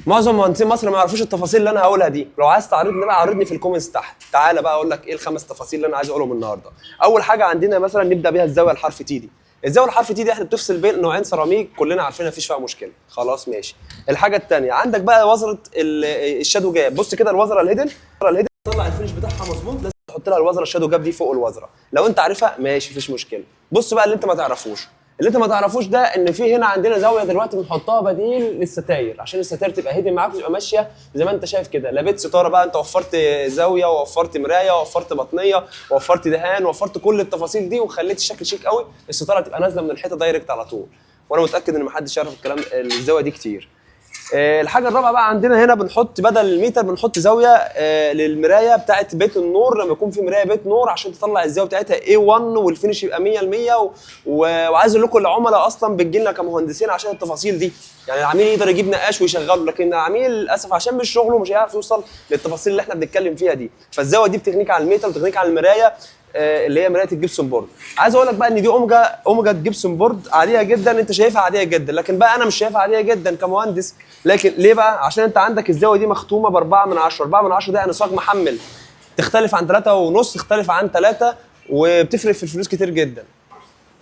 معظم مهندسين مصر ما يعرفوش التفاصيل اللي انا هقولها دي. لو عايز تعرضني بقى عرضني في الكومنتس تحت. تعالى بقى اقول لك ايه الخمس تفاصيل اللي انا عايز اقولهم النهارده. اول حاجه عندنا مثلا نبدا بيها الزاويه الحرف تي دي. الزاويه الحرف تي دي احنا بتفصل بين نوعين سيراميك كلنا عارفين مفيش فيها مشكله، خلاص ماشي. الحاجه الثانيه عندك بقى وزره الشادو جاب. بص كده الوزره الهيدن طلع الفينش بتاعها مظبوط، لازم تحط لها الوزره الشادو جاب دي فوق الوزره. لو انت عارفها ماشي مفيش مشكله. بص بقى اللي انت ما تعرفوش، ده ان في هنا عندنا زاويه دلوقتي بنحطها بديل للستاير، عشان الستاير تبقى هيدن معاك وتبقى ماشيه زي ما انت شايف كده. لا بيت ستاره بقى، انت وفرت زاويه ووفرت مرايه ووفرت بطنيه ووفرت دهان ووفرت كل التفاصيل دي وخليت الشكل شيك قوي. الستاره تبقى نازله من الحيطه دايركت على طول، وانا متاكد ان محدش يعرف الكلام الزاويه دي كتير. الحاجه الرابعه بقى عندنا هنا بنحط بدل الميتر بنحط زاويه للمرايه بتاعه بيت النور، لما يكون في مرايه بيت نور عشان تطلع الزاويه بتاعتها A1 والفينش يبقى 100%. وعايز اقول لكم العملاء اصلا بتجي لنا كمهندسين عشان التفاصيل دي. يعني العميل يقدر يجيب نقاش ويشغله، لكن العميل للاسف عشان مش شغله مش هيعرف يوصل للتفاصيل اللي احنا بنتكلم فيها دي. فالزاويه دي بتغنيك عن الميتر وتغنيك عن المرايه اللي هي مرايه الجبسون بورد. عايز اقول لك بقى ان دي اوميجا جبسون بورد عاديه جدا، انت شايفها عاديه جدا، لكن بقى انا مش شايفها عاديه جدا كمهندس. لكن ليه بقى؟ عشان انت عندك الزاويه دي مختومه ب 4 من 10. 4 من 10 ده يعني صاج محمل، تختلف عن 3.5 تختلف عن 3، وبتفرق في الفلوس كتير جدا.